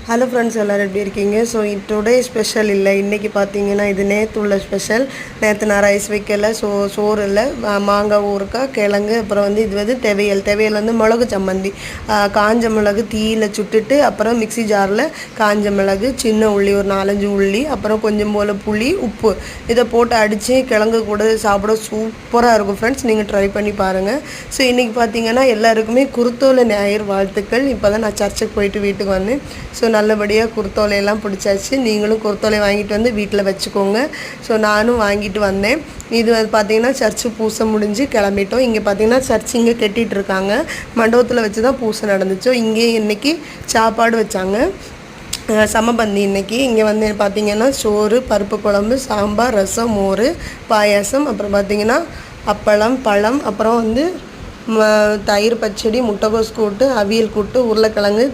Hello friends, எல்லோரும் எப்படி இருக்கீங்க? ஸோ டுடே ஸ்பெஷல் இல்லை. இன்றைக்கி பார்த்தீங்கன்னா இது நேற்று உள்ள ஸ்பெஷல். நேற்று நான் ரைஸ் வைக்கல, சோறு இல்லை, மாங்காய் ஊறுக்காய், கிழங்கு, அப்புறம் இது தேவையல் வந்து மிளகு சம்மந்தி, காஞ்ச மிளகு தீயில் சுட்டுட்டு, அப்புறம் மிக்சி ஜாரில் காஞ்ச மிளகு, சின்ன உள்ளி, ஒரு 4-5 உள்ளி, அப்புறம் கொஞ்சம் போல் புளி, உப்பு, இதை போட்டு அடித்து கிழங்கு கூட சாப்பிட சூப்பராக இருக்கும் ஃப்ரெண்ட்ஸ். நீங்கள் ட்ரை பண்ணி பாருங்கள். ஸோ இன்றைக்கி பார்த்தீங்கன்னா எல்லாருக்குமே குருத்தோலை ஞாயிறு வாழ்த்துக்கள். இப்போ தான் நான் சர்ச்சுக்கு போயிட்டு வீட்டுக்கு வந்தேன். ஸோ நல்லபடியாக குருத்தோலையெல்லாம் பிடிச்சாச்சு. நீங்களும் குருத்தோலை வாங்கிட்டு வந்து வீட்டில் வச்சுக்கோங்க. ஸோ நானும் வாங்கிட்டு வந்தேன். இது பார்த்திங்கன்னா சர்ச்சு பூசை முடிஞ்சு கிளம்பிட்டோம். இங்கே பார்த்திங்கன்னா சர்ச் இங்கே கட்டிகிட்டு இருக்காங்க. மண்டபத்தில் வச்சு தான் பூசை நடந்துச்சோ. இங்கே இன்றைக்கி சாப்பாடு வச்சாங்க, சமபந்தி. இன்றைக்கி இங்கே வந்து பார்த்திங்கன்னா சோறு, பருப்பு குழம்பு, சாம்பார், ரசம், மோர், பாயாசம், அப்புறம் பார்த்திங்கன்னா அப்பளம், பழம், அப்புறம் வந்து தயிர் பச்சடி, முட்டைகோஸ் கூட்டு, அவியல் கூட்டு, உருளைக்கிழங்கு,